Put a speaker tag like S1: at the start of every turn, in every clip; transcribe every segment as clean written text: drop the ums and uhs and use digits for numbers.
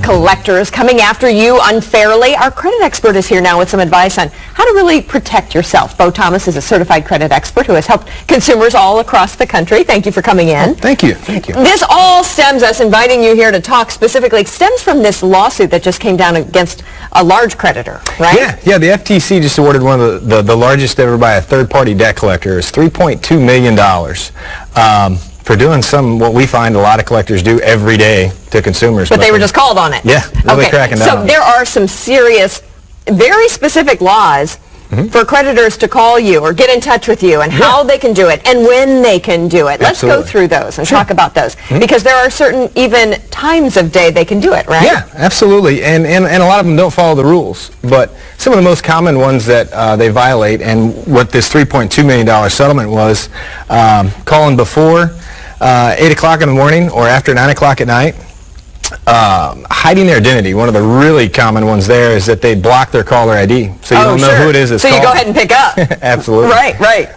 S1: collectors coming after you unfairly. Our credit expert is here now with some advice on how to really protect yourself. Bo Thomas is a certified credit expert who has helped consumers all across the country. Thank you for coming in.
S2: Oh, thank you. Thank you.
S1: This all stems, us inviting you here to talk specifically, stems from this lawsuit that just came down against a large creditor, right?
S2: Yeah, the FTC just awarded one of the largest ever by a third-party debt collector. It's $3.2 million. For doing what we find a lot of collectors do every day to consumers.
S1: But they were just called on it.
S2: Yeah, really cracking down.
S1: So there are some serious, very specific laws for creditors to call you or get in touch with you and how they can do it and when they can do it. Let's go through those and talk about those because there are certain even times of day they can do it, right?
S2: Yeah, absolutely. And a lot of them don't follow the rules. But some of the most common ones that they violate, and what this $3.2 million settlement was, calling before 8 o'clock in the morning or after 9 o'clock at night, hiding their identity. One of the really common ones there is that they block their caller ID, so you don't know who it is that's
S1: calling.
S2: So
S1: you go ahead and pick up.
S2: Absolutely.
S1: Right.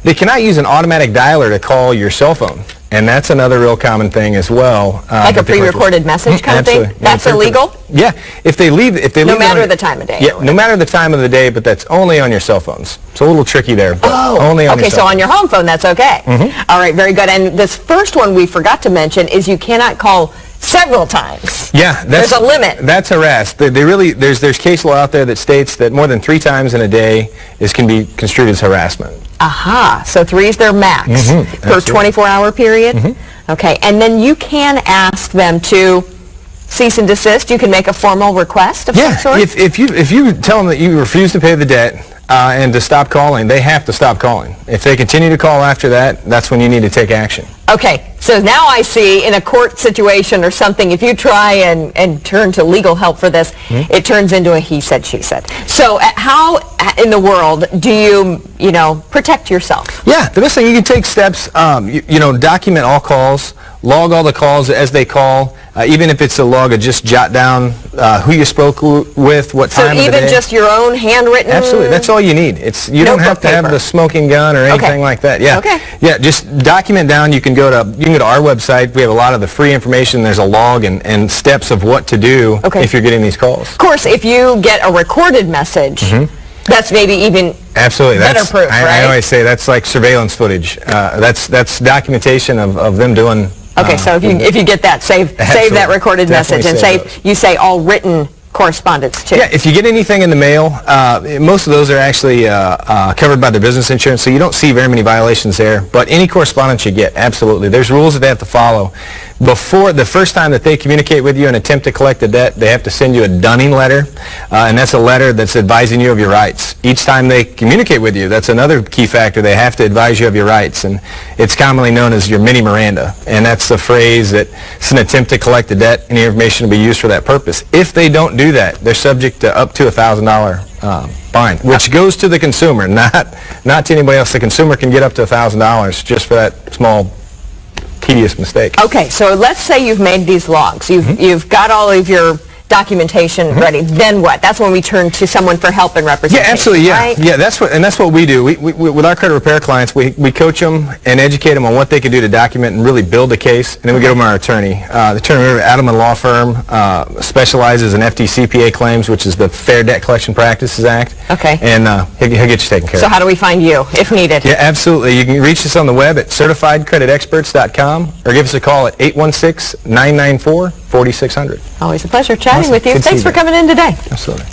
S2: They cannot use an automatic dialer to call your cell phone, and that's another real common thing as well.
S1: Like a pre-recorded message kind of thing? That's illegal?
S2: Yeah. If they leave
S1: no matter the time of day.
S2: Yeah, no matter the time of the day, but that's only on your cell phones. It's a little tricky there. But only on your cell
S1: so on your home phone, that's okay. All right, very good. And this first one we forgot to mention is you cannot call several times.
S2: Yeah,
S1: there's a limit.
S2: That's harassed. There's case law out there that states that more than 3 times in a day can be construed as harassment.
S1: Aha, so 3 is their max per 24-hour period? Okay, and then you can ask them to cease and desist. You can make a formal request of some sort?
S2: If you tell them that you refuse to pay the debt and to stop calling, they have to stop calling. If they continue to call after that, that's when you need to take action.
S1: Okay, so now I see in a court situation or something, if you try and turn to legal help for this, it turns into a he said, she said. So how in the world do you protect yourself?
S2: Yeah, the best thing, you can take steps, document all calls, log all the calls as they call, even if it's a log, just jot down who you spoke with, what time of the day.
S1: So even just your own handwritten?
S2: Absolutely, that's all you need. You don't have to have the smoking gun or anything like that. Yeah.
S1: Okay.
S2: Yeah, just document down. You can go to our website. We have a lot of the free information. There's a log and steps of what to do if you're getting these calls.
S1: Of course, if you get a recorded message, that's maybe even better proof, right?
S2: I always say that's like surveillance footage. That's documentation of them doing.
S1: Okay, so if you get that, save that recorded message and you say all written correspondence too.
S2: Yeah, if you get anything in the mail, most of those are actually covered by their business insurance, so you don't see very many violations there. But any correspondence you get, absolutely. There's rules that they have to follow. Before the first time that they communicate with you and attempt to collect the debt, they have to send you a dunning letter, and that's a letter that's advising you of your rights. Each time they communicate with you, that's another key factor. They have to advise you of your rights, and it's commonly known as your mini Miranda, and that's the phrase that it's an attempt to collect the debt, and the information will be used for that purpose. If they don't do that, they're subject to up to $1,000 fine, which goes to the consumer, not to anybody else. The consumer can get up to $1,000 just for that small tedious mistake.
S1: Okay, so let's say you've made these logs. You've got all of your documentation ready. Then what? That's when we turn to someone for help and representation.
S2: Yeah, absolutely. Yeah,
S1: right?
S2: yeah. That's what we do. We with our credit repair clients, we coach them and educate them on what they can do to document and really build a case, and then we get them our attorney. The attorney at Adelman Law Firm specializes in FDCPA claims, which is the Fair Debt Collection Practices Act.
S1: Okay.
S2: And he'll get you taken care of.
S1: So how do we find you if needed?
S2: Yeah, absolutely. You can reach us on the web at certifiedcreditexperts.com or give us a call at 816-994-4600.
S1: Always a pleasure chatting with you. Thanks for coming in today.
S2: Absolutely.